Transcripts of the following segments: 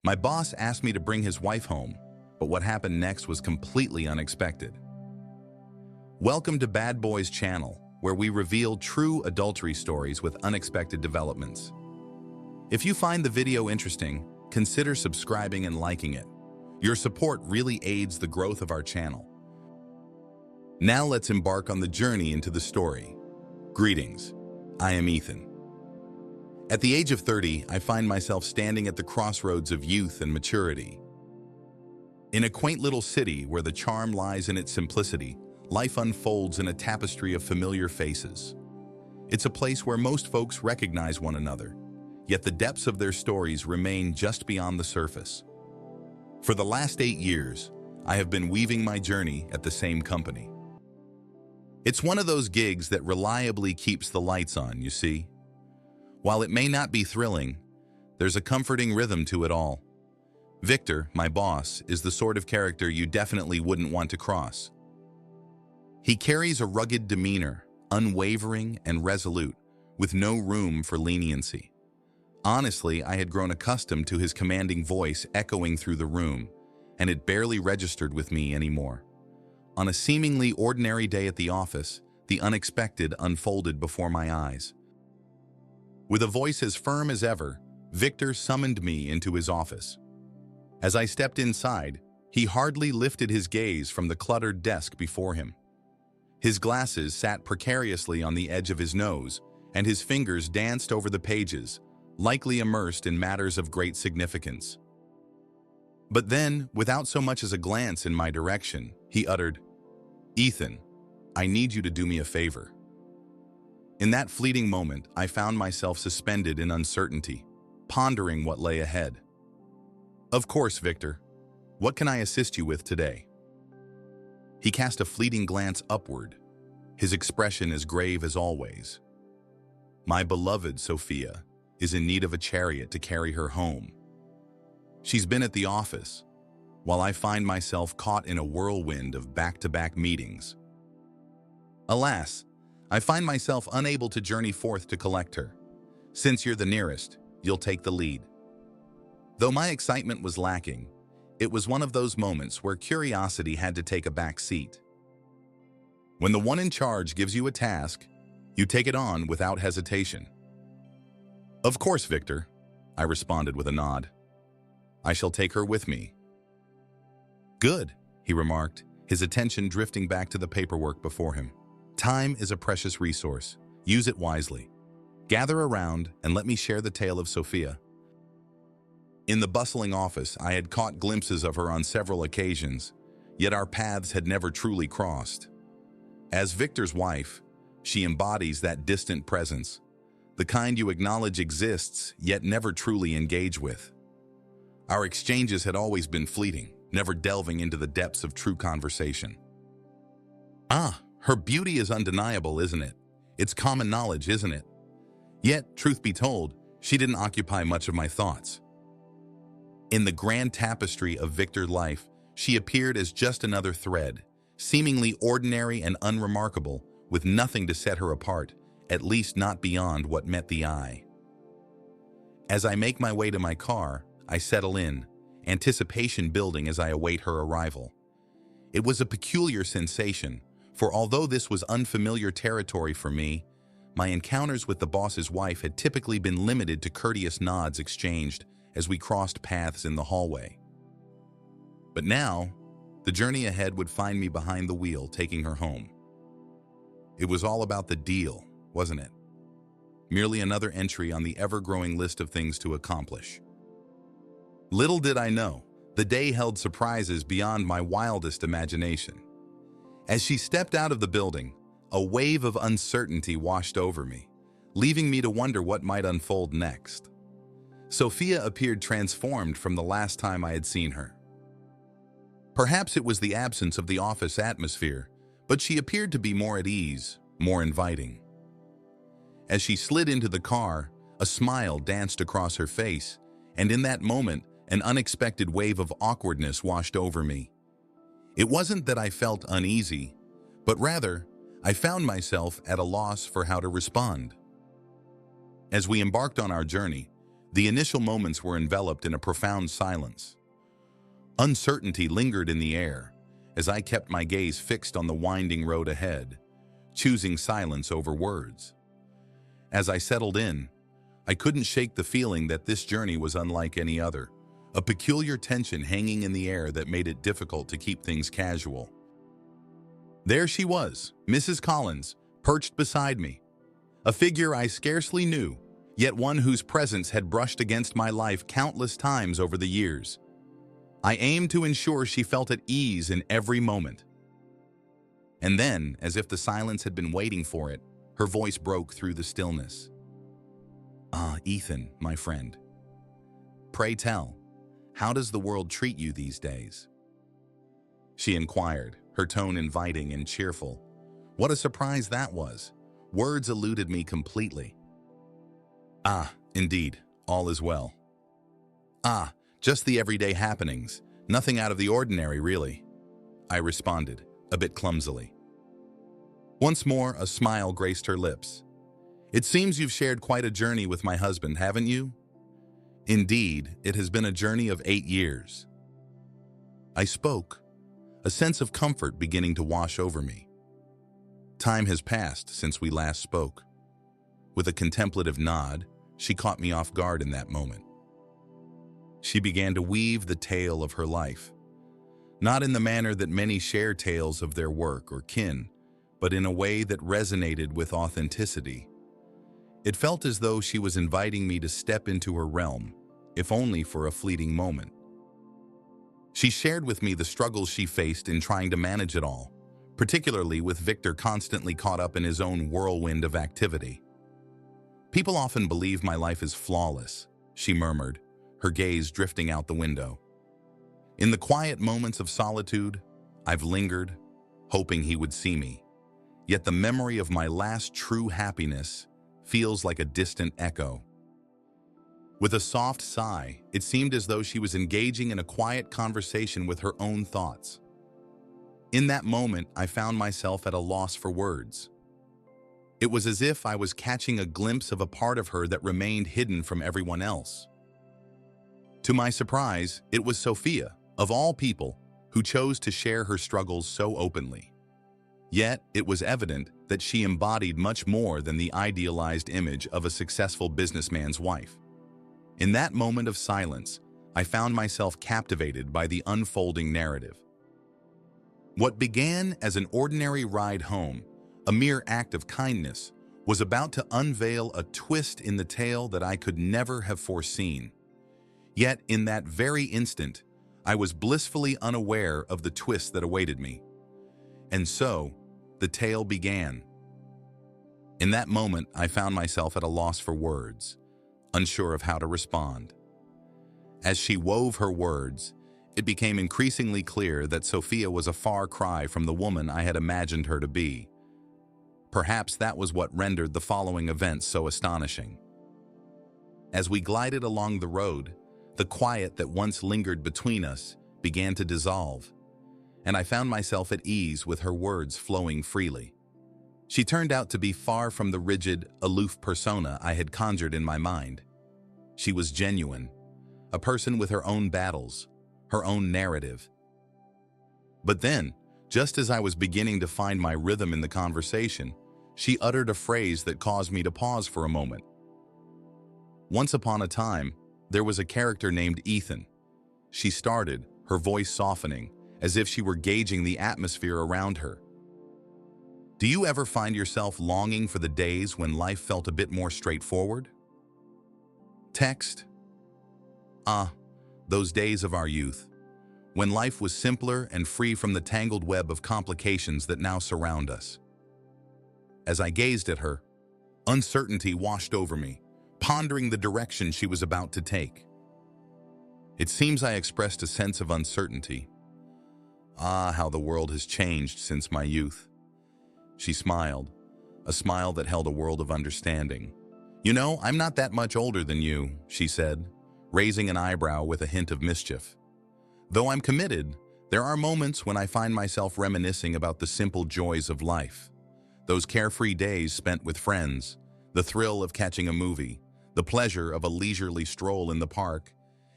My boss asked me to bring his wife home, but what happened next was completely unexpected. Welcome to Bad Boys channel, where we reveal true adultery stories with unexpected developments. If you find the video interesting, consider subscribing and liking it. Your support really aids the growth of our channel. Now let's embark on the journey into the story. Greetings, I am Ethan. At the age of 30, I find myself standing at the crossroads of youth and maturity. In a quaint little city where the charm lies in its simplicity, life unfolds in a tapestry of familiar faces. It's a place where most folks recognize one another, yet the depths of their stories remain just beyond the surface. For the last 8 years, I have been weaving my journey at the same company. It's one of those gigs that reliably keeps the lights on, you see. While it may not be thrilling, there's a comforting rhythm to it all. Victor, my boss, is the sort of character you definitely wouldn't want to cross. He carries a rugged demeanor, unwavering and resolute, with no room for leniency. Honestly, I had grown accustomed to his commanding voice echoing through the room, and it barely registered with me anymore. On a seemingly ordinary day at the office, the unexpected unfolded before my eyes. With a voice as firm as ever, Victor summoned me into his office. As I stepped inside, he hardly lifted his gaze from the cluttered desk before him. His glasses sat precariously on the edge of his nose, and his fingers danced over the pages, likely immersed in matters of great significance. But then, without so much as a glance in my direction, he uttered, "Ethan, I need you to do me a favor." In that fleeting moment, I found myself suspended in uncertainty, pondering what lay ahead. "Of course, Victor. What can I assist you with today?" He cast a fleeting glance upward, his expression as grave as always. "My beloved Sophia is in need of a chariot to carry her home. She's been at the office, while I find myself caught in a whirlwind of back-to-back meetings. Alas, I find myself unable to journey forth to collect her. Since you're the nearest, you'll take the lead." Though my excitement was lacking, it was one of those moments where curiosity had to take a back seat. When the one in charge gives you a task, you take it on without hesitation. "Of course, Victor," I responded with a nod. "I shall take her with me." "Good," he remarked, his attention drifting back to the paperwork before him. "Time is a precious resource. Use it wisely. Gather around and let me share the tale of Sophia." In the bustling office, I had caught glimpses of her on several occasions, yet our paths had never truly crossed. As Victor's wife, she embodies that distant presence, the kind you acknowledge exists, yet never truly engage with. Our exchanges had always been fleeting, never delving into the depths of true conversation. Her beauty is undeniable, isn't it? It's common knowledge, isn't it? Yet, truth be told, she didn't occupy much of my thoughts. In the grand tapestry of Victor's life, she appeared as just another thread, seemingly ordinary and unremarkable, with nothing to set her apart, at least not beyond what met the eye. As I make my way to my car, I settle in, anticipation building as I await her arrival. It was a peculiar sensation, for although this was unfamiliar territory for me, my encounters with the boss's wife had typically been limited to courteous nods exchanged as we crossed paths in the hallway. But now, the journey ahead would find me behind the wheel, taking her home. It was all about the deal, wasn't it? Merely another entry on the ever-growing list of things to accomplish. Little did I know, the day held surprises beyond my wildest imagination. As she stepped out of the building, a wave of uncertainty washed over me, leaving me to wonder what might unfold next. Sophia appeared transformed from the last time I had seen her. Perhaps it was the absence of the office atmosphere, but she appeared to be more at ease, more inviting. As she slid into the car, a smile danced across her face, and in that moment, an unexpected wave of awkwardness washed over me. It wasn't that I felt uneasy, but rather, I found myself at a loss for how to respond. As we embarked on our journey, The initial moments were enveloped in a profound silence. Uncertainty lingered in the air as I kept my gaze fixed on the winding road ahead, choosing silence over words. As I settled in, I couldn't shake the feeling that this journey was unlike any other, a peculiar tension hanging in the air that made it difficult to keep things casual. There she was, Mrs. Collins, perched beside me, a figure I scarcely knew, yet one whose presence had brushed against my life countless times over the years. I aimed to ensure she felt at ease in every moment. And then, as if the silence had been waiting for it, her voice broke through the stillness. "Ah, Ethan, my friend. Pray tell, how does the world treat you these days?" She inquired, her tone inviting and cheerful. What a surprise that was. Words eluded me completely. "Ah, indeed, all is well." "Ah, just the everyday happenings. Nothing out of the ordinary, really," I responded, a bit clumsily. Once more, a smile graced her lips. "It seems you've shared quite a journey with my husband, haven't you?" "Indeed, it has been a journey of 8 years." I spoke, a sense of comfort beginning to wash over me. Time has passed since we last spoke. With a contemplative nod, she caught me off guard in that moment. She began to weave the tale of her life, not in the manner that many share tales of their work or kin, but in a way that resonated with authenticity. It felt as though she was inviting me to step into her realm, if only for a fleeting moment. She shared with me the struggles she faced in trying to manage it all, particularly with Victor constantly caught up in his own whirlwind of activity. "People often believe my life is flawless," she murmured, her gaze drifting out the window. "In the quiet moments of solitude, I've lingered, hoping he would see me. Yet the memory of my last true happiness feels like a distant echo." With a soft sigh, it seemed as though she was engaging in a quiet conversation with her own thoughts. In that moment, I found myself at a loss for words. It was as if I was catching a glimpse of a part of her that remained hidden from everyone else. To my surprise, it was Sophia, of all people, who chose to share her struggles so openly. Yet, it was evident that she embodied much more than the idealized image of a successful businessman's wife. In that moment of silence, I found myself captivated by the unfolding narrative. What began as an ordinary ride home, a mere act of kindness, was about to unveil a twist in the tale that I could never have foreseen. Yet, in that very instant, I was blissfully unaware of the twist that awaited me. And so, the tale began. In that moment, I found myself at a loss for words, unsure of how to respond. As she wove her words, it became increasingly clear that Sophia was a far cry from the woman I had imagined her to be. Perhaps that was what rendered the following events so astonishing. As we glided along the road, the quiet that once lingered between us began to dissolve, and I found myself at ease with her words flowing freely. She turned out to be far from the rigid, aloof persona I had conjured in my mind. She was genuine, a person with her own battles, her own narrative. But then, just as I was beginning to find my rhythm in the conversation, she uttered a phrase that caused me to pause for a moment. "Once upon a time, there was a character named Ethan," she started, her voice softening, as if she were gauging the atmosphere around her. "Do you ever find yourself longing for the days when life felt a bit more straightforward?" Text. Ah, those days of our youth, when life was simpler and free from the tangled web of complications that now surround us. As I gazed at her, uncertainty washed over me, pondering the direction she was about to take. It seems I expressed a sense of uncertainty. Ah, how the world has changed since my youth. She smiled, a smile that held a world of understanding. "You know, I'm not that much older than you," she said, raising an eyebrow with a hint of mischief. "Though I'm committed, there are moments when I find myself reminiscing about the simple joys of life. Those carefree days spent with friends, the thrill of catching a movie, the pleasure of a leisurely stroll in the park,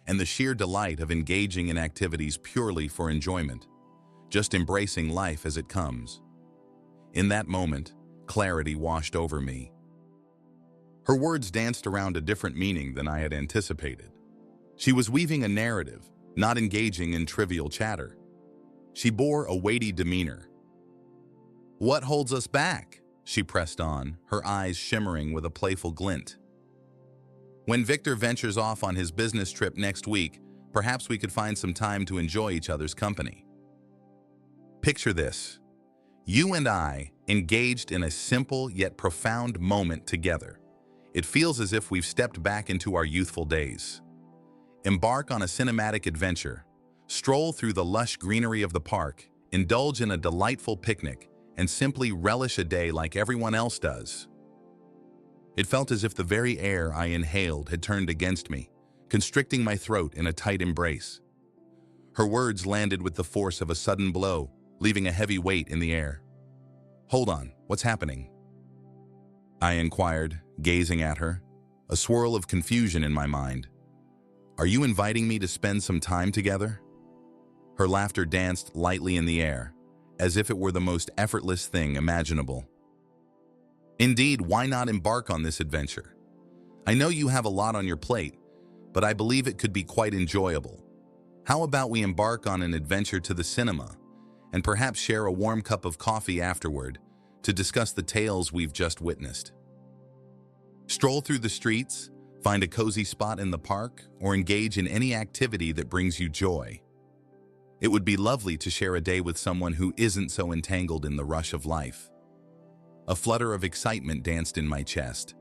and the sheer delight of engaging in activities purely for enjoyment, just embracing life as it comes. In that moment, clarity washed over me. Her words danced around a different meaning than I had anticipated. She was weaving a narrative, not engaging in trivial chatter. She bore a weighty demeanor. "What holds us back?" she pressed on, her eyes shimmering with a playful glint. "When Victor ventures off on his business trip next week, perhaps we could find some time to enjoy each other's company." Picture this. You and I engaged in a simple yet profound moment together. It feels as if we've stepped back into our youthful days. Embark on a cinematic adventure, stroll through the lush greenery of the park, indulge in a delightful picnic, and simply relish a day like everyone else does. It felt as if the very air I inhaled had turned against me, constricting my throat in a tight embrace. Her words landed with the force of a sudden blow, leaving a heavy weight in the air. "Hold on, what's happening?" I inquired, gazing at her, a swirl of confusion in my mind. "Are you inviting me to spend some time together?" Her laughter danced lightly in the air, as if it were the most effortless thing imaginable. "Indeed, why not embark on this adventure? I know you have a lot on your plate, but I believe it could be quite enjoyable. How about we embark on an adventure to the cinema, and perhaps share a warm cup of coffee afterward to discuss the tales we've just witnessed? Stroll through the streets, find a cozy spot in the park, or engage in any activity that brings you joy. It would be lovely to share a day with someone who isn't so entangled in the rush of life." A flutter of excitement danced in my chest.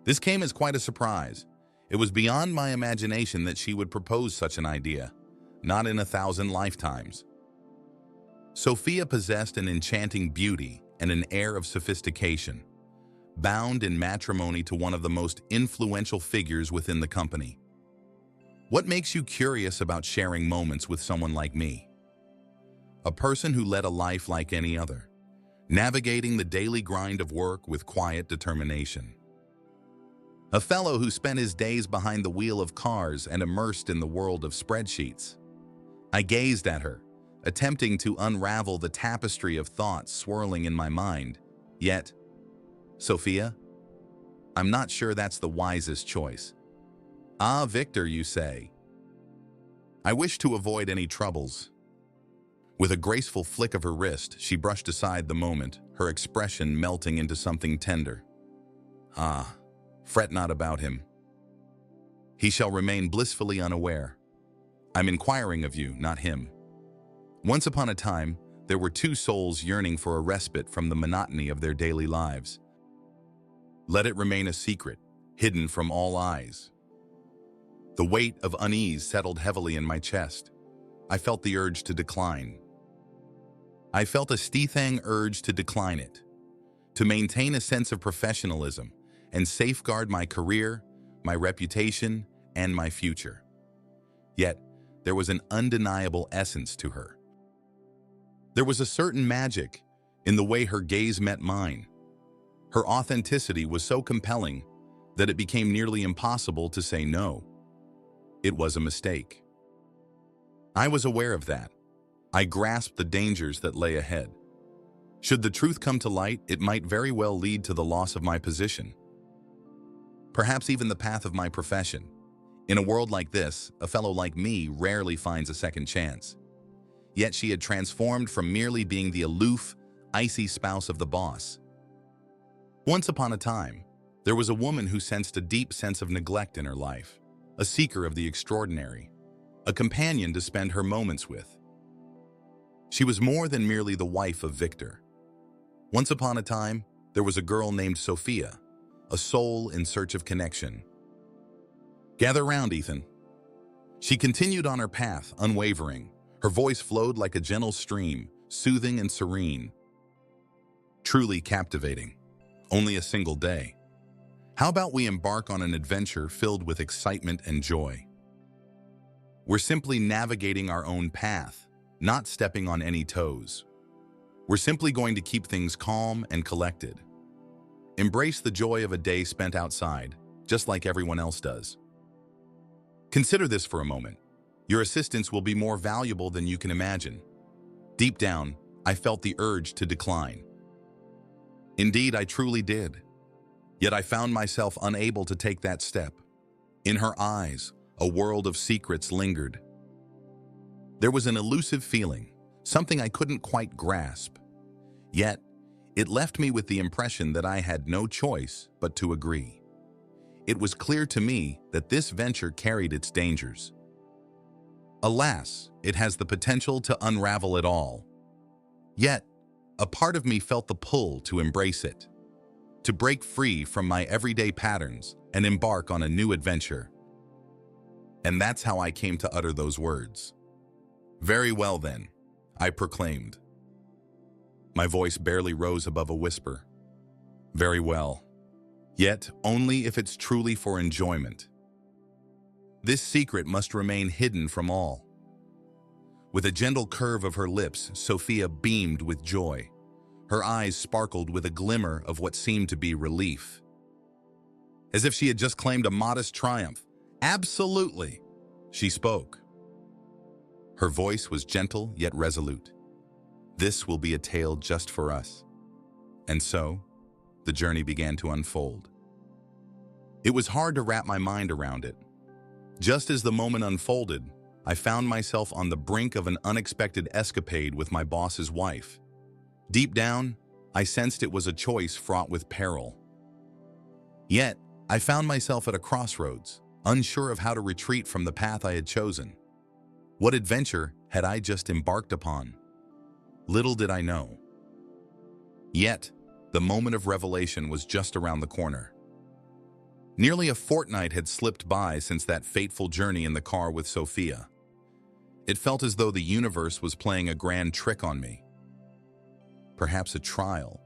This came as quite a surprise. It was beyond my imagination that she would propose such an idea, not in 1,000 lifetimes. Sophia possessed an enchanting beauty and an air of sophistication, bound in matrimony to one of the most influential figures within the company. What makes you curious about sharing moments with someone like me? A person who led a life like any other, navigating the daily grind of work with quiet determination. A fellow who spent his days behind the wheel of cars and immersed in the world of spreadsheets. I gazed at her, attempting to unravel the tapestry of thoughts swirling in my mind. Yet, "Sophia, I'm not sure that's the wisest choice." "Ah, Victor, you say?" "I wish to avoid any troubles." With a graceful flick of her wrist, she brushed aside the moment, her expression melting into something tender. "Ah, fret not about him. He shall remain blissfully unaware. I'm inquiring of you, not him. Once upon a time, there were two souls yearning for a respite from the monotony of their daily lives. Let it remain a secret, hidden from all eyes." The weight of unease settled heavily in my chest. I felt the urge to decline. I felt a seething urge to decline it, to maintain a sense of professionalism and safeguard my career, my reputation, and my future. Yet, there was an undeniable essence to her. There was a certain magic in the way her gaze met mine. Her authenticity was so compelling that it became nearly impossible to say no. It was a mistake. I was aware of that. I grasped the dangers that lay ahead. Should the truth come to light, it might very well lead to the loss of my position. Perhaps even the path of my profession. In a world like this, a fellow like me rarely finds a second chance. Yet she had transformed from merely being the aloof, icy spouse of the boss. Once upon a time, there was a woman who sensed a deep sense of neglect in her life, a seeker of the extraordinary, a companion to spend her moments with. She was more than merely the wife of Victor. Once upon a time, there was a girl named Sophia, a soul in search of connection. Gather round, Ethan. She continued on her path, unwavering. Her voice flowed like a gentle stream, soothing and serene. Truly captivating. Only a single day. How about we embark on an adventure filled with excitement and joy? We're simply navigating our own path, not stepping on any toes. We're simply going to keep things calm and collected. Embrace the joy of a day spent outside, just like everyone else does. Consider this for a moment. Your assistance will be more valuable than you can imagine. Deep down, I felt the urge to decline. Indeed, I truly did. Yet I found myself unable to take that step. In her eyes, a world of secrets lingered. There was an elusive feeling, something I couldn't quite grasp. Yet, it left me with the impression that I had no choice but to agree. It was clear to me that this venture carried its dangers. Alas, it has the potential to unravel it all. Yet, a part of me felt the pull to embrace it, to break free from my everyday patterns and embark on a new adventure. And that's how I came to utter those words. "Very well then," I proclaimed. My voice barely rose above a whisper. "Very well. Yet only if it's truly for enjoyment. This secret must remain hidden from all." With a gentle curve of her lips, Sophia beamed with joy. Her eyes sparkled with a glimmer of what seemed to be relief. As if she had just claimed a modest triumph. "Absolutely," she spoke. Her voice was gentle yet resolute. "This will be a tale just for us." And so, the journey began to unfold. It was hard to wrap my mind around it. Just as the moment unfolded, I found myself on the brink of an unexpected escapade with my boss's wife. Deep down, I sensed it was a choice fraught with peril. Yet, I found myself at a crossroads, unsure of how to retreat from the path I had chosen. What adventure had I just embarked upon? Little did I know. Yet, the moment of revelation was just around the corner. Nearly a fortnight had slipped by since that fateful journey in the car with Sophia. It felt as though the universe was playing a grand trick on me. Perhaps a trial,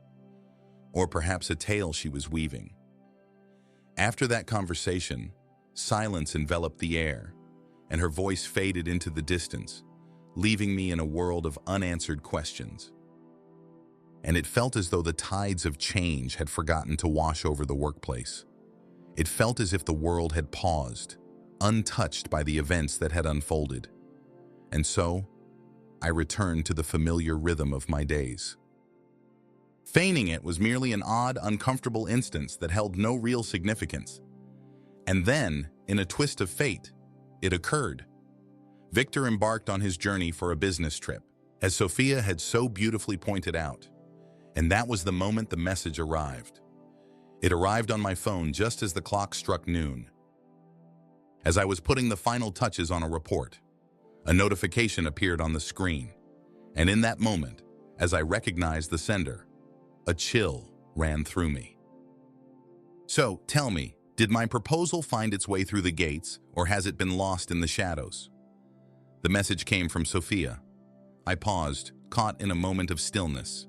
or perhaps a tale she was weaving. After that conversation, silence enveloped the air, and her voice faded into the distance, leaving me in a world of unanswered questions. And it felt as though the tides of change had forgotten to wash over the workplace. It felt as if the world had paused, untouched by the events that had unfolded. And so, I returned to the familiar rhythm of my days. Feigning it was merely an odd, uncomfortable instance that held no real significance. And then, in a twist of fate, it occurred. Victor embarked on his journey for a business trip, as Sophia had so beautifully pointed out. And that was the moment the message arrived. It arrived on my phone just as the clock struck noon. As I was putting the final touches on a report, a notification appeared on the screen. And in that moment, as I recognized the sender, a chill ran through me. "So, tell me, did my proposal find its way through the gates, or has it been lost in the shadows?" The message came from Sophia. I paused, caught in a moment of stillness.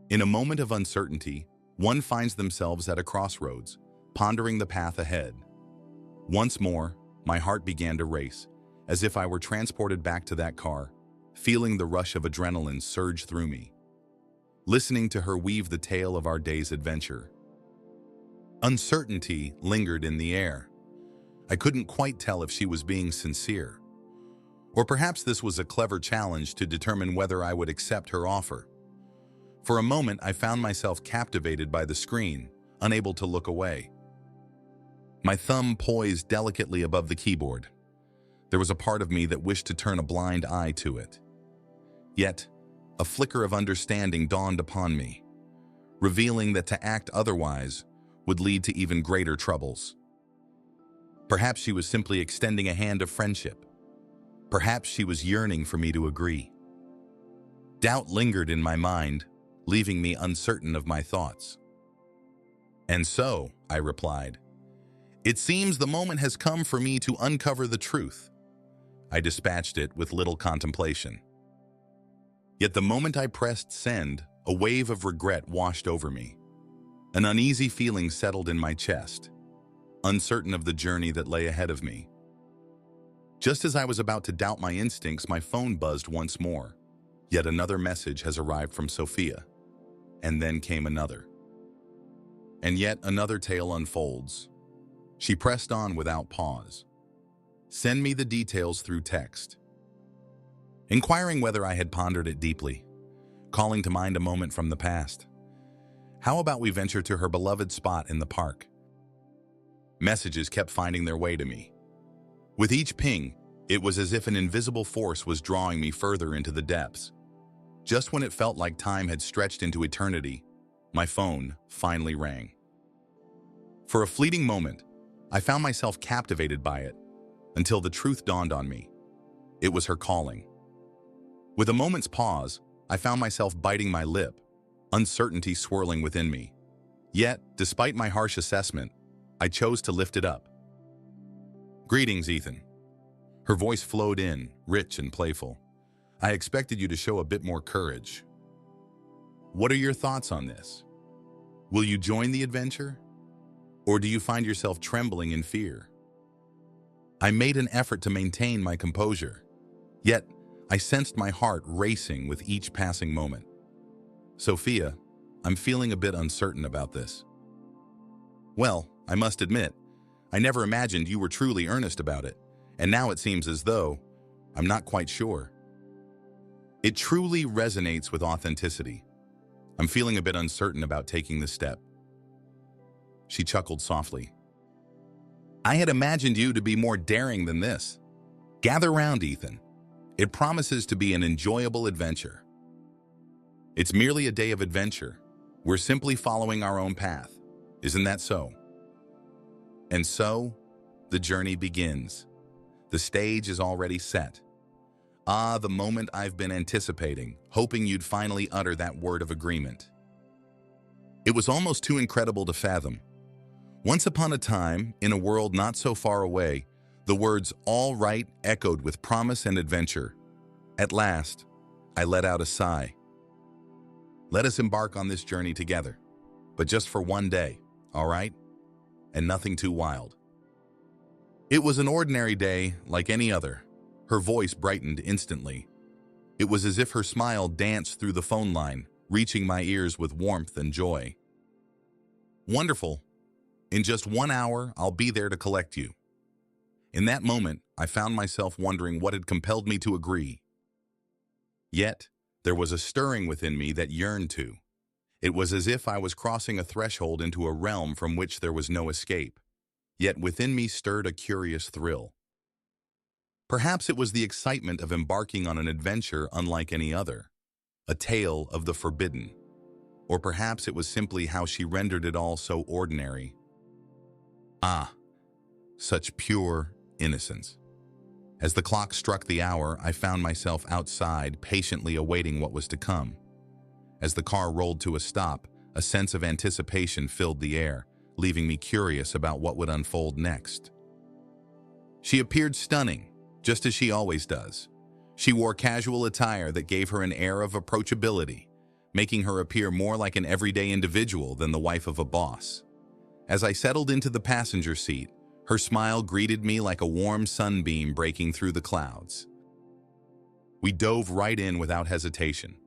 In a moment of uncertainty, one finds themselves at a crossroads, pondering the path ahead. Once more, my heart began to race, as if I were transported back to that car, feeling the rush of adrenaline surge through me. Listening to her weave the tale of our day's adventure. Uncertainty lingered in the air. I couldn't quite tell if she was being sincere. Or perhaps this was a clever challenge to determine whether I would accept her offer. For a moment, I found myself captivated by the screen, unable to look away. My thumb poised delicately above the keyboard. There was a part of me that wished to turn a blind eye to it. Yet, a flicker of understanding dawned upon me, revealing that to act otherwise would lead to even greater troubles. Perhaps she was simply extending a hand of friendship. Perhaps she was yearning for me to agree. Doubt lingered in my mind, leaving me uncertain of my thoughts. "And so," I replied, "it seems the moment has come for me to uncover the truth." I dispatched it with little contemplation. Yet the moment I pressed send, a wave of regret washed over me. An uneasy feeling settled in my chest, uncertain of the journey that lay ahead of me. Just as I was about to doubt my instincts, my phone buzzed once more. Yet another message has arrived from Sophia. And then came another. And yet another tale unfolds, She pressed on without pause. Send me the details through text. Inquiring whether I had pondered it deeply, calling to mind a moment from the past. How about we venture to her beloved spot in the park? Messages kept finding their way to me. With each ping, it was as if an invisible force was drawing me further into the depths. Just when it felt like time had stretched into eternity, my phone finally rang. For a fleeting moment, I found myself captivated by it, until the truth dawned on me. It was her calling. With a moment's pause, I found myself biting my lip, uncertainty swirling within me. Yet, despite my harsh assessment, I chose to lift it up. Greetings, Ethan. Her voice flowed in, rich and playful. I expected you to show a bit more courage. What are your thoughts on this? Will you join the adventure? Or do you find yourself trembling in fear? I made an effort to maintain my composure, yet I sensed my heart racing with each passing moment. Sophia, I'm feeling a bit uncertain about this. Well, I must admit, I never imagined you were truly earnest about it, and now it seems as though I'm not quite sure. It truly resonates with authenticity. I'm feeling a bit uncertain about taking this step. She chuckled softly. I had imagined you to be more daring than this. Gather round, Ethan. It promises to be an enjoyable adventure. It's merely a day of adventure. We're simply following our own path. Isn't that so? And so, the journey begins. The stage is already set. Ah, the moment I've been anticipating, hoping you'd finally utter that word of agreement. It was almost too incredible to fathom. Once upon a time, in a world not so far away, the words "all right" echoed with promise and adventure. At last, I let out a sigh. Let us embark on this journey together, but just for one day, all right? And nothing too wild. It was an ordinary day like any other. Her voice brightened instantly. It was as if her smile danced through the phone line, reaching my ears with warmth and joy. Wonderful. In just 1 hour, I'll be there to collect you. In that moment, I found myself wondering what had compelled me to agree. Yet, there was a stirring within me that yearned to. It was as if I was crossing a threshold into a realm from which there was no escape. Yet within me stirred a curious thrill. Perhaps it was the excitement of embarking on an adventure unlike any other, a tale of the forbidden. Or perhaps it was simply how she rendered it all so ordinary. Ah, such pure innocence. As the clock struck the hour, I found myself outside, patiently awaiting what was to come. As the car rolled to a stop, a sense of anticipation filled the air, leaving me curious about what would unfold next. She appeared stunning, just as she always does. She wore casual attire that gave her an air of approachability, making her appear more like an everyday individual than the wife of a boss. As I settled into the passenger seat, her smile greeted me like a warm sunbeam breaking through the clouds. We dove right in without hesitation.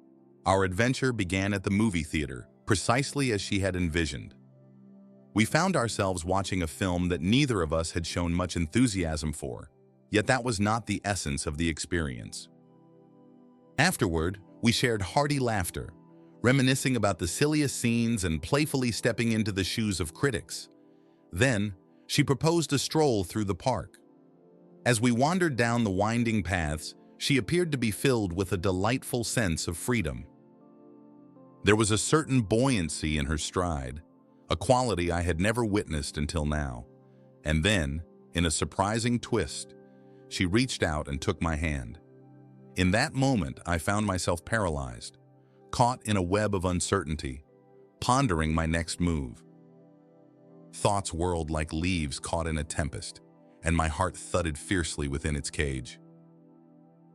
Our adventure began at the movie theater, precisely as she had envisioned. We found ourselves watching a film that neither of us had shown much enthusiasm for, yet that was not the essence of the experience. Afterward, we shared hearty laughter, reminiscing about the silliest scenes and playfully stepping into the shoes of critics. Then, she proposed a stroll through the park. As we wandered down the winding paths, she appeared to be filled with a delightful sense of freedom. There was a certain buoyancy in her stride, a quality I had never witnessed until now. And then, in a surprising twist, she reached out and took my hand. In that moment, I found myself paralyzed, caught in a web of uncertainty, pondering my next move. Thoughts whirled like leaves caught in a tempest, and my heart thudded fiercely within its cage.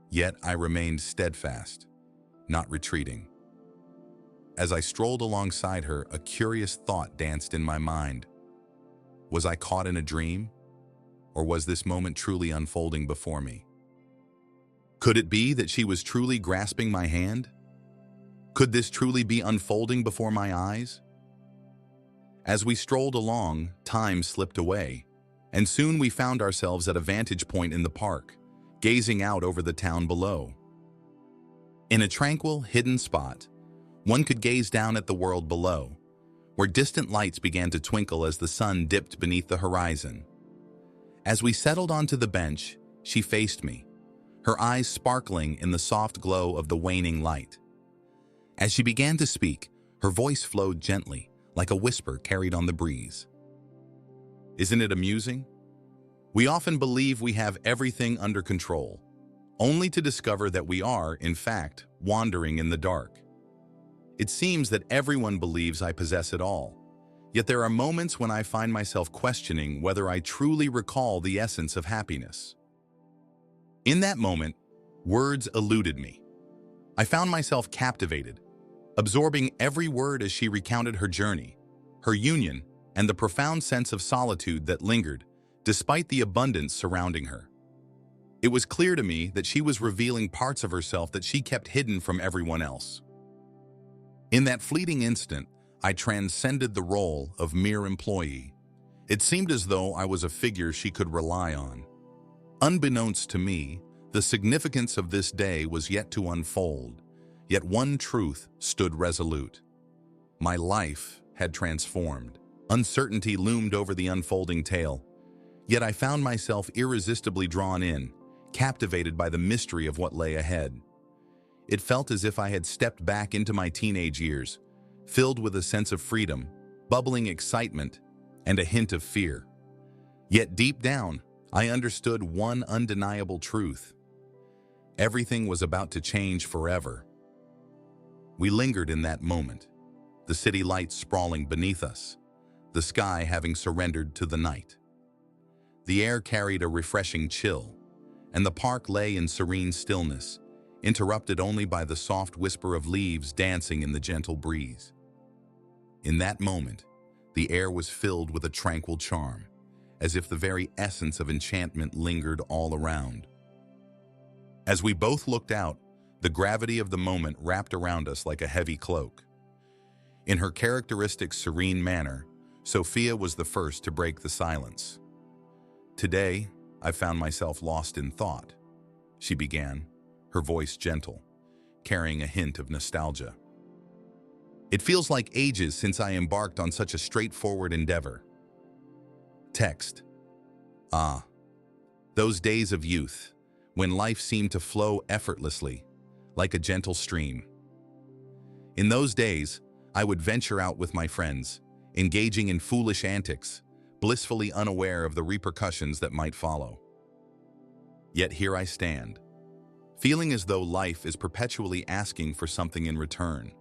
Yet I remained steadfast, not retreating. As I strolled alongside her, a curious thought danced in my mind. Was I caught in a dream? Or was this moment truly unfolding before me? Could it be that she was truly grasping my hand? Could this truly be unfolding before my eyes? As we strolled along, time slipped away, and soon we found ourselves at a vantage point in the park, gazing out over the town below. In a tranquil, hidden spot, one could gaze down at the world below, where distant lights began to twinkle as the sun dipped beneath the horizon. As we settled onto the bench, she faced me, her eyes sparkling in the soft glow of the waning light. As she began to speak, her voice flowed gently, like a whisper carried on the breeze. Isn't it amusing? We often believe we have everything under control, only to discover that we are, in fact, wandering in the dark. It seems that everyone believes I possess it all, yet there are moments when I find myself questioning whether I truly recall the essence of happiness. In that moment, words eluded me. I found myself captivated, absorbing every word as she recounted her journey, her union, and the profound sense of solitude that lingered, despite the abundance surrounding her. It was clear to me that she was revealing parts of herself that she kept hidden from everyone else. In that fleeting instant, I transcended the role of mere employee. It seemed as though I was a figure she could rely on. Unbeknownst to me, the significance of this day was yet to unfold, yet one truth stood resolute. My life had transformed. Uncertainty loomed over the unfolding tale, yet I found myself irresistibly drawn in, captivated by the mystery of what lay ahead. It felt as if I had stepped back into my teenage years, filled with a sense of freedom, bubbling excitement, and a hint of fear. Yet deep down, I understood one undeniable truth. Everything was about to change forever. We lingered in that moment, the city lights sprawling beneath us, the sky having surrendered to the night. The air carried a refreshing chill, and the park lay in serene stillness, interrupted only by the soft whisper of leaves dancing in the gentle breeze. In that moment, the air was filled with a tranquil charm, as if the very essence of enchantment lingered all around. As we both looked out, the gravity of the moment wrapped around us like a heavy cloak. In her characteristic serene manner, Sophia was the first to break the silence. "Today, I found myself lost in thought," she began, her voice gentle, carrying a hint of nostalgia. "It feels like ages since I embarked on such a straightforward endeavor." Text. Ah, those days of youth, when life seemed to flow effortlessly, like a gentle stream. In those days, I would venture out with my friends, engaging in foolish antics, blissfully unaware of the repercussions that might follow. Yet here I stand, feeling as though life is perpetually asking for something in return.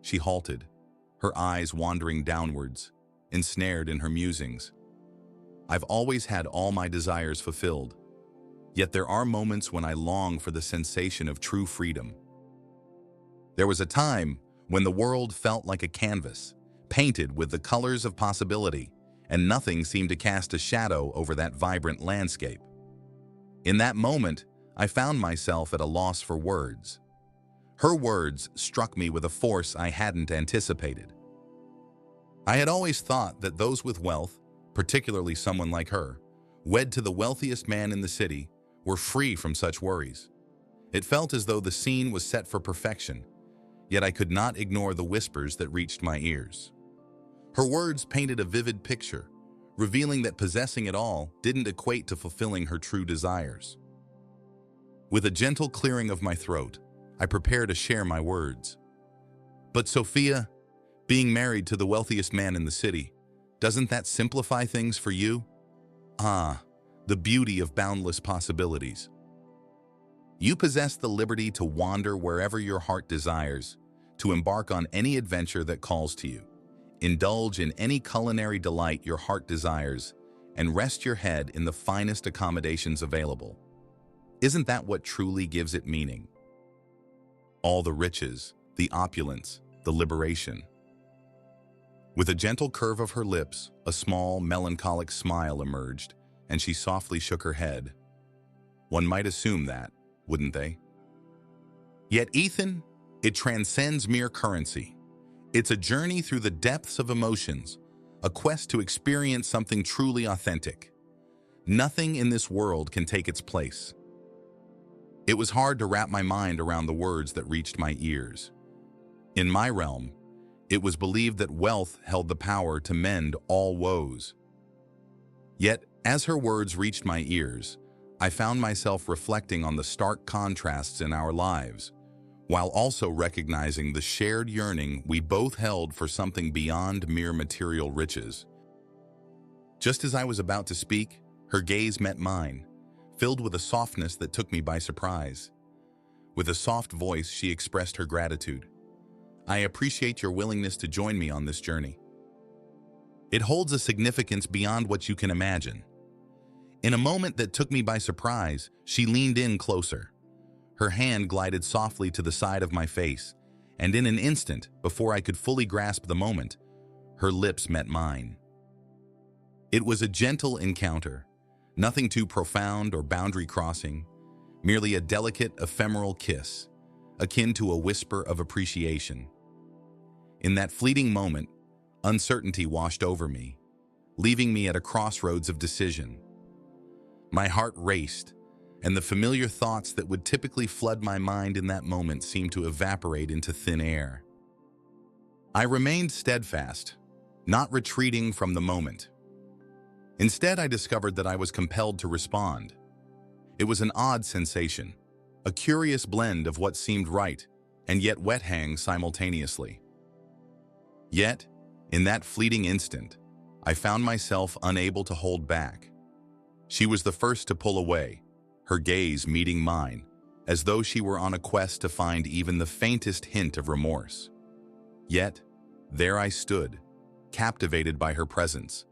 She halted, her eyes wandering downwards, ensnared in her musings. I've always had all my desires fulfilled, yet there are moments when I long for the sensation of true freedom. There was a time when the world felt like a canvas, painted with the colors of possibility, and nothing seemed to cast a shadow over that vibrant landscape. In that moment, I found myself at a loss for words. Her words struck me with a force I hadn't anticipated. I had always thought that those with wealth, particularly someone like her, wed to the wealthiest man in the city, were free from such worries. It felt as though the scene was set for perfection, yet I could not ignore the whispers that reached my ears. Her words painted a vivid picture, revealing that possessing it all didn't equate to fulfilling her true desires. With a gentle clearing of my throat, I prepared to share my words. "But Sophia, being married to the wealthiest man in the city, doesn't that simplify things for you? Ah, the beauty of boundless possibilities. You possess the liberty to wander wherever your heart desires, to embark on any adventure that calls to you, indulge in any culinary delight your heart desires, and rest your head in the finest accommodations available. Isn't that what truly gives it meaning? All the riches, the opulence, the liberation." With a gentle curve of her lips, a small, melancholic smile emerged, and she softly shook her head. "One might assume that, wouldn't they? Yet, Ethan, it transcends mere currency. It's a journey through the depths of emotions, a quest to experience something truly authentic. Nothing in this world can take its place. It was hard to wrap my mind around the words that reached my ears. In my realm, it was believed that wealth held the power to mend all woes. Yet, as her words reached my ears, I found myself reflecting on the stark contrasts in our lives, while also recognizing the shared yearning we both held for something beyond mere material riches. Just as I was about to speak, her gaze met mine, filled with a softness that took me by surprise. With a soft voice, she expressed her gratitude. "I appreciate your willingness to join me on this journey. It holds a significance beyond what you can imagine." In a moment that took me by surprise, she leaned in closer. Her hand glided softly to the side of my face, and in an instant, before I could fully grasp the moment, her lips met mine. It was a gentle encounter, nothing too profound or boundary-crossing, merely a delicate, ephemeral kiss, akin to a whisper of appreciation. In that fleeting moment, uncertainty washed over me, leaving me at a crossroads of decision. My heart raced, and the familiar thoughts that would typically flood my mind in that moment seemed to evaporate into thin air. I remained steadfast, not retreating from the moment. Instead, I discovered that I was compelled to respond. It was an odd sensation, a curious blend of what seemed right and yet wet hang simultaneously. Yet, in that fleeting instant, I found myself unable to hold back. She was the first to pull away, her gaze meeting mine, as though she were on a quest to find even the faintest hint of remorse. Yet, there I stood, captivated by her presence,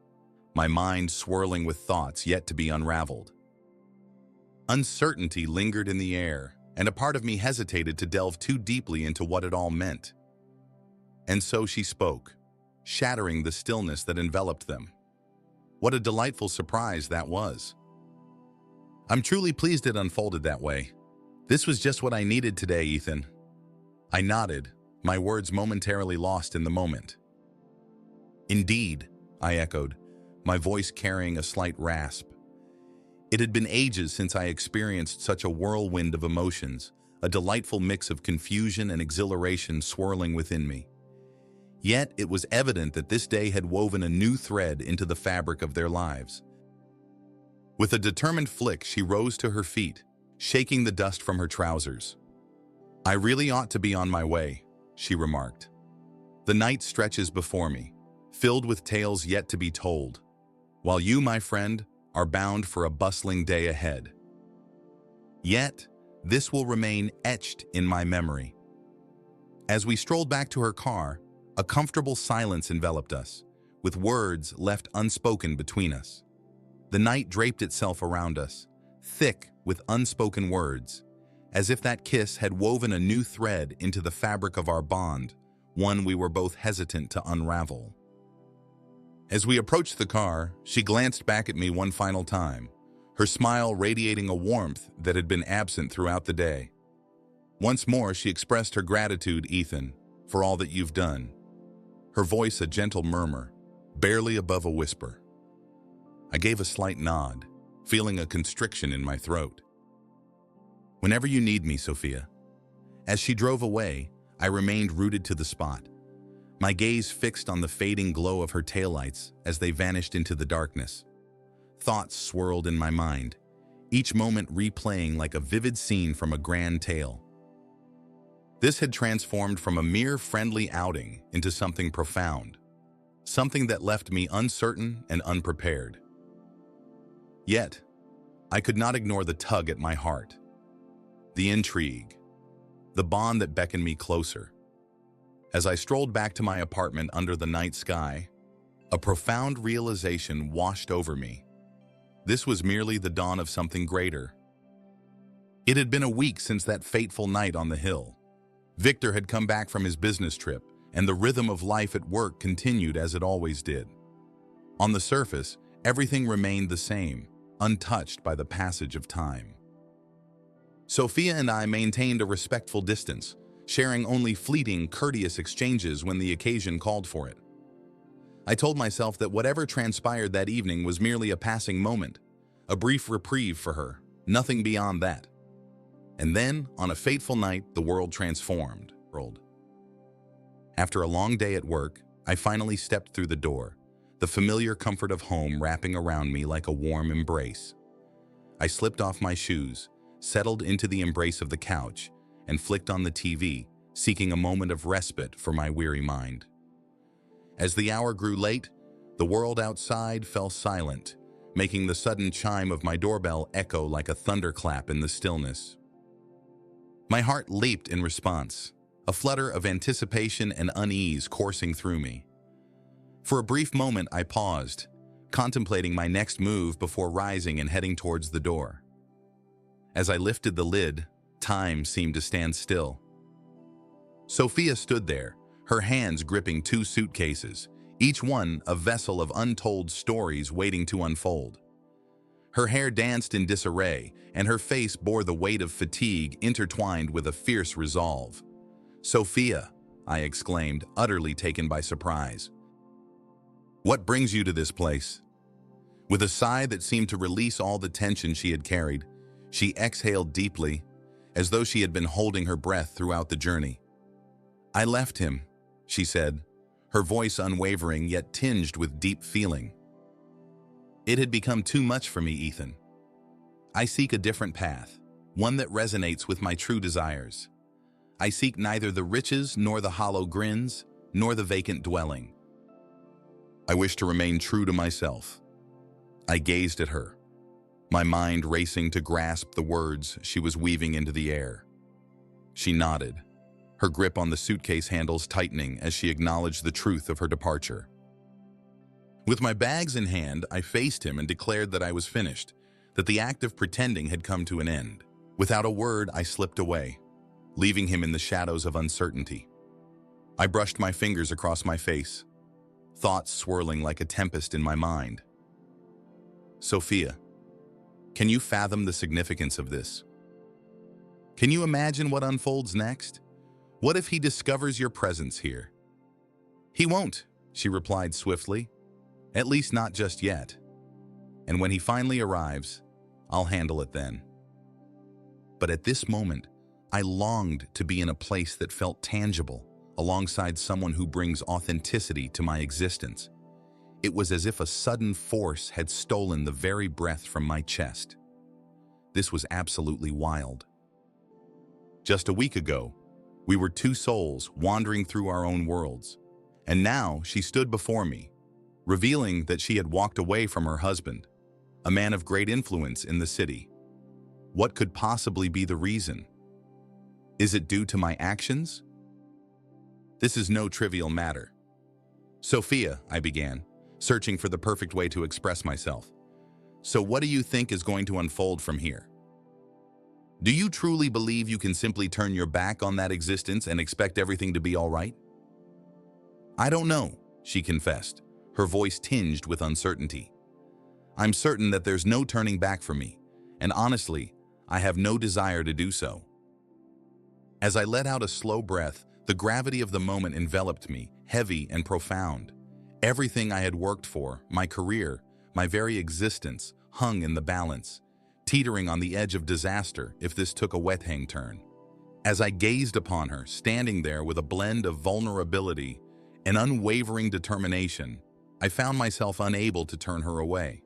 my mind swirling with thoughts yet to be unraveled. Uncertainty lingered in the air, and a part of me hesitated to delve too deeply into what it all meant. And so she spoke, shattering the stillness that enveloped them. What a delightful surprise that was. "I'm truly pleased it unfolded that way. This was just what I needed today, Ethan." I nodded, my words momentarily lost in the moment. "Indeed," I echoed, my voice carrying a slight rasp. It had been ages since I experienced such a whirlwind of emotions, a delightful mix of confusion and exhilaration swirling within me. Yet it was evident that this day had woven a new thread into the fabric of their lives. With a determined flick, she rose to her feet, shaking the dust from her trousers. "I really ought to be on my way," she remarked. "The night stretches before me, filled with tales yet to be told, while you, my friend, are bound for a bustling day ahead. Yet, this will remain etched in my memory." As we strolled back to her car, a comfortable silence enveloped us, with words left unspoken between us. The night draped itself around us, thick with unspoken words, as if that kiss had woven a new thread into the fabric of our bond, one we were both hesitant to unravel. As we approached the car, she glanced back at me one final time, her smile radiating a warmth that had been absent throughout the day. Once more, she expressed her gratitude, "Ethan, for all that you've done." Her voice a gentle murmur, barely above a whisper. I gave a slight nod, feeling a constriction in my throat. "Whenever you need me, Sophia." As she drove away, I remained rooted to the spot, my gaze fixed on the fading glow of her taillights as they vanished into the darkness. Thoughts swirled in my mind, each moment replaying like a vivid scene from a grand tale. This had transformed from a mere friendly outing into something profound, something that left me uncertain and unprepared. Yet, I could not ignore the tug at my heart, the intrigue, the bond that beckoned me closer. As I strolled back to my apartment under the night sky, a profound realization washed over me. This was merely the dawn of something greater. It had been a week since that fateful night on the hill. Victor had come back from his business trip, and the rhythm of life at work continued as it always did. On the surface, everything remained the same, untouched by the passage of time. Sophia and I maintained a respectful distance, sharing only fleeting, courteous exchanges when the occasion called for it. I told myself that whatever transpired that evening was merely a passing moment, A brief reprieve for her, nothing beyond that. And then, on a fateful night, the world transformed. After a long day at work, I finally stepped through the door, the familiar comfort of home wrapping around me like a warm embrace. I slipped off my shoes, settled into the embrace of the couch, and flicked on the TV, seeking a moment of respite for my weary mind. As the hour grew late, the world outside fell silent, making the sudden chime of my doorbell echo like a thunderclap in the stillness. My heart leaped in response, a flutter of anticipation and unease coursing through me. For a brief moment, I paused, contemplating my next move before rising and heading towards the door. As I lifted the lid, time seemed to stand still. Sophia stood there, her hands gripping 2 suitcases, each one a vessel of untold stories waiting to unfold. Her hair danced in disarray, and her face bore the weight of fatigue intertwined with a fierce resolve. "Sophia," I exclaimed, utterly taken by surprise. "What brings you to this place?" With a sigh that seemed to release all the tension she had carried, she exhaled deeply, as though she had been holding her breath throughout the journey. "I left him," she said, her voice unwavering yet tinged with deep feeling. "It had become too much for me, Ethan. I seek a different path, one that resonates with my true desires. I seek neither the riches nor the hollow grins, nor the vacant dwelling. I wish to remain true to myself." I gazed at her, my mind racing to grasp the words she was weaving into the air. She nodded, her grip on the suitcase handles tightening as she acknowledged the truth of her departure. With my bags in hand, I faced him and declared that I was finished, that the act of pretending had come to an end. Without a word, I slipped away, leaving him in the shadows of uncertainty. I brushed my fingers across my face, thoughts swirling like a tempest in my mind. "Sophia, can you fathom the significance of this? Can you imagine what unfolds next? What if he discovers your presence here?" "He won't," she replied swiftly. "At least not just yet. And when he finally arrives, I'll handle it then." But at this moment, I longed to be in a place that felt tangible, alongside someone who brings authenticity to my existence. It was as if a sudden force had stolen the very breath from my chest. This was absolutely wild. Just a week ago, we were 2 souls wandering through our own worlds, and now she stood before me, revealing that she had walked away from her husband, a man of great influence in the city. What could possibly be the reason? Is it due to my actions? This is no trivial matter. "Sophia," I began, searching for the perfect way to express myself. "So what do you think is going to unfold from here? Do you truly believe you can simply turn your back on that existence and expect everything to be all right?" "I don't know," she confessed, her voice tinged with uncertainty. "I'm certain that there's no turning back for me, and honestly, I have no desire to do so." As I let out a slow breath, the gravity of the moment enveloped me, heavy and profound. Everything I had worked for, my career, my very existence, hung in the balance, teetering on the edge of disaster if this took a wet-hang turn. As I gazed upon her, standing there with a blend of vulnerability and unwavering determination, I found myself unable to turn her away.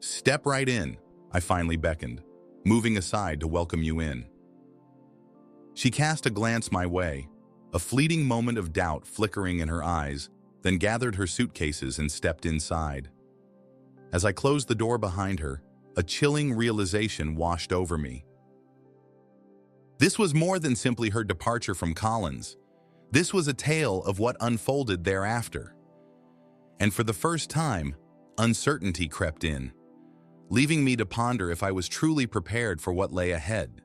"Step right in," I finally beckoned, moving aside to welcome you in. She cast a glance my way, a fleeting moment of doubt flickering in her eyes, then gathered her suitcases and stepped inside. As I closed the door behind her, a chilling realization washed over me. This was more than simply her departure from Collins. This was a tale of what unfolded thereafter. And for the first time, uncertainty crept in, leaving me to ponder if I was truly prepared for what lay ahead.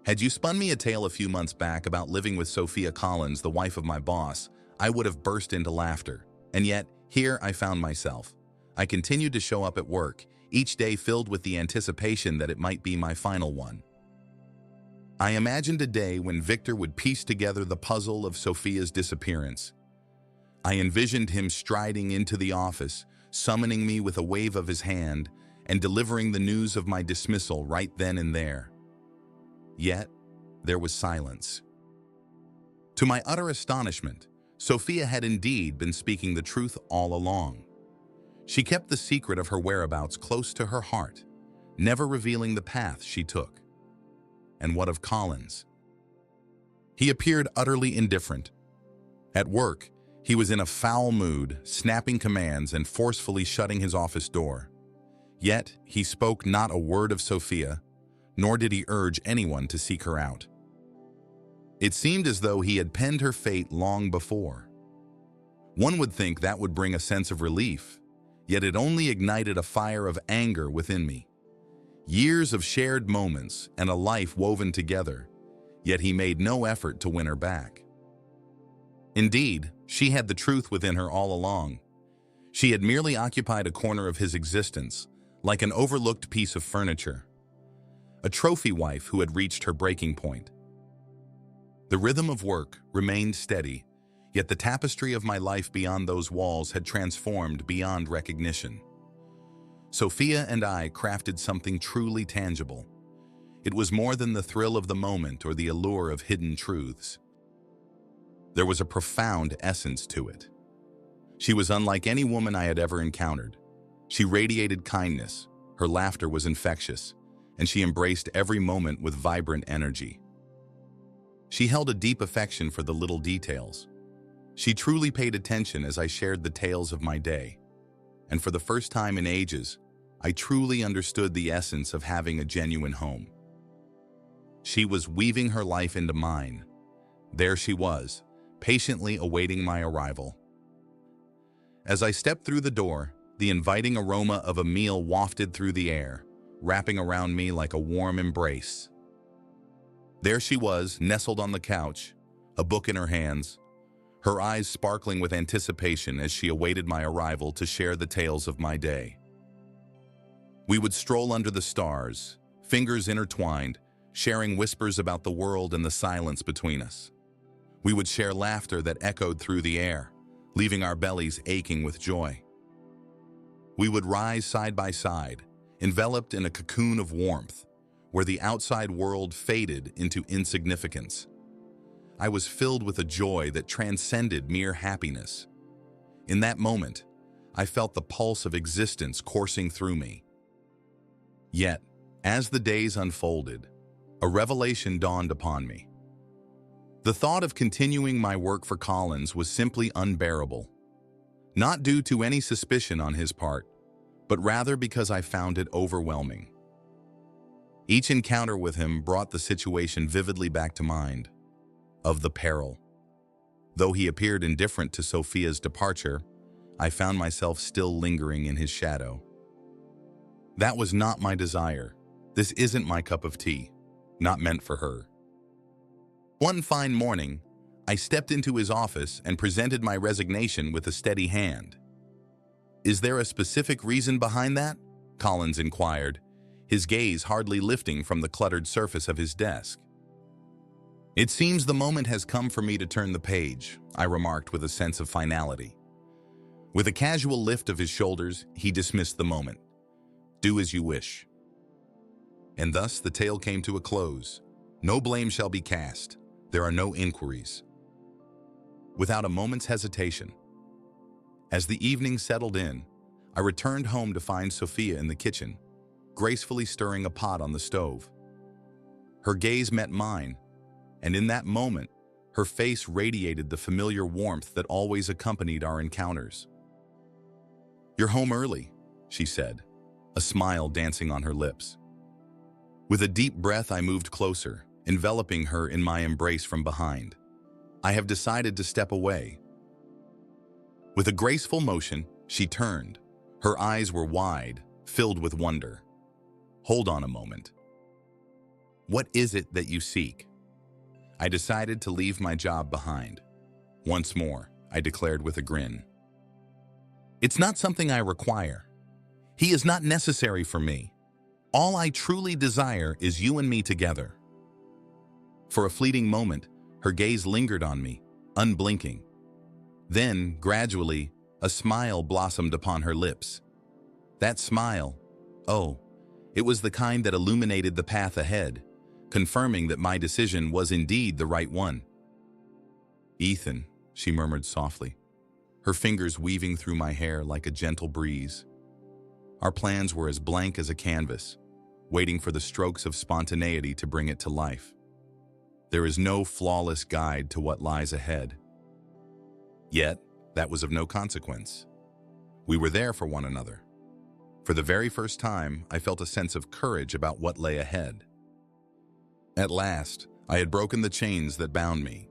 Had you spun me a tale a few months back about living with Sophia Collins, the wife of my boss, I would have burst into laughter. And yet, here I found myself. I continued to show up at work, each day filled with the anticipation that it might be my final one. I imagined a day when Victor would piece together the puzzle of Sophia's disappearance. I envisioned him striding into the office, summoning me with a wave of his hand and delivering the news of my dismissal right then and there. Yet, there was silence. To my utter astonishment, Sophia had indeed been speaking the truth all along. She kept the secret of her whereabouts close to her heart, never revealing the path she took. And what of Collins? He appeared utterly indifferent. At work, he was in a foul mood, snapping commands and forcefully shutting his office door. Yet, he spoke not a word of Sophia, nor did he urge anyone to seek her out. It seemed as though he had penned her fate long before. One would think that would bring a sense of relief, yet it only ignited a fire of anger within me. Years of shared moments and a life woven together, yet he made no effort to win her back. Indeed, she had the truth within her all along. She had merely occupied a corner of his existence, like an overlooked piece of furniture. A trophy wife who had reached her breaking point. The rhythm of work remained steady, yet the tapestry of my life beyond those walls had transformed beyond recognition. Sophia and I crafted something truly tangible. It was more than the thrill of the moment or the allure of hidden truths. There was a profound essence to it. She was unlike any woman I had ever encountered. She radiated kindness, her laughter was infectious, and she embraced every moment with vibrant energy. She held a deep affection for the little details. She truly paid attention as I shared the tales of my day. And for the first time in ages, I truly understood the essence of having a genuine home. She was weaving her life into mine. There she was, patiently awaiting my arrival. As I stepped through the door, the inviting aroma of a meal wafted through the air, wrapping around me like a warm embrace. There she was, nestled on the couch, a book in her hands, her eyes sparkling with anticipation as she awaited my arrival to share the tales of my day. We would stroll under the stars, fingers intertwined, sharing whispers about the world and the silence between us. We would share laughter that echoed through the air, leaving our bellies aching with joy. We would rise side by side, enveloped in a cocoon of warmth, where the outside world faded into insignificance. I was filled with a joy that transcended mere happiness. In that moment, I felt the pulse of existence coursing through me. Yet, as the days unfolded, a revelation dawned upon me. The thought of continuing my work for Collins was simply unbearable, not due to any suspicion on his part, but rather because I found it overwhelming. Each encounter with him brought the situation vividly back to mind, of the peril. Though he appeared indifferent to Sophia's departure, I found myself still lingering in his shadow. That was not my desire. This isn't my cup of tea, not meant for her. One fine morning, I stepped into his office and presented my resignation with a steady hand. "Is there a specific reason behind that?" Collins inquired, his gaze hardly lifting from the cluttered surface of his desk. "It seems the moment has come for me to turn the page," I remarked with a sense of finality. With a casual lift of his shoulders, he dismissed the moment. "Do as you wish." And thus the tale came to a close. No blame shall be cast. There are no inquiries. Without a moment's hesitation. As the evening settled in, I returned home to find Sophia in the kitchen, gracefully stirring a pot on the stove. Her gaze met mine, and in that moment, her face radiated the familiar warmth that always accompanied our encounters. "You're home early," she said, a smile dancing on her lips. With a deep breath, I moved closer, enveloping her in my embrace from behind. "I have decided to step away." With a graceful motion, she turned. Her eyes were wide, filled with wonder. "Hold on a moment. What is it that you seek?" I decided to leave my job behind. "Once more," I declared with a grin. "It's not something I require. He is not necessary for me. All I truly desire is you and me together." For a fleeting moment, her gaze lingered on me, unblinking. Then, gradually, A smile blossomed upon her lips. That smile, oh, it was the kind that illuminated the path ahead, confirming that my decision was indeed the right one. "Ethan," she murmured softly, her fingers weaving through my hair like a gentle breeze. Our plans were as blank as a canvas, waiting for the strokes of spontaneity to bring it to life. There is no flawless guide to what lies ahead. Yet, that was of no consequence. We were there for one another. For the very first time, I felt a sense of courage about what lay ahead. At last, I had broken the chains that bound me,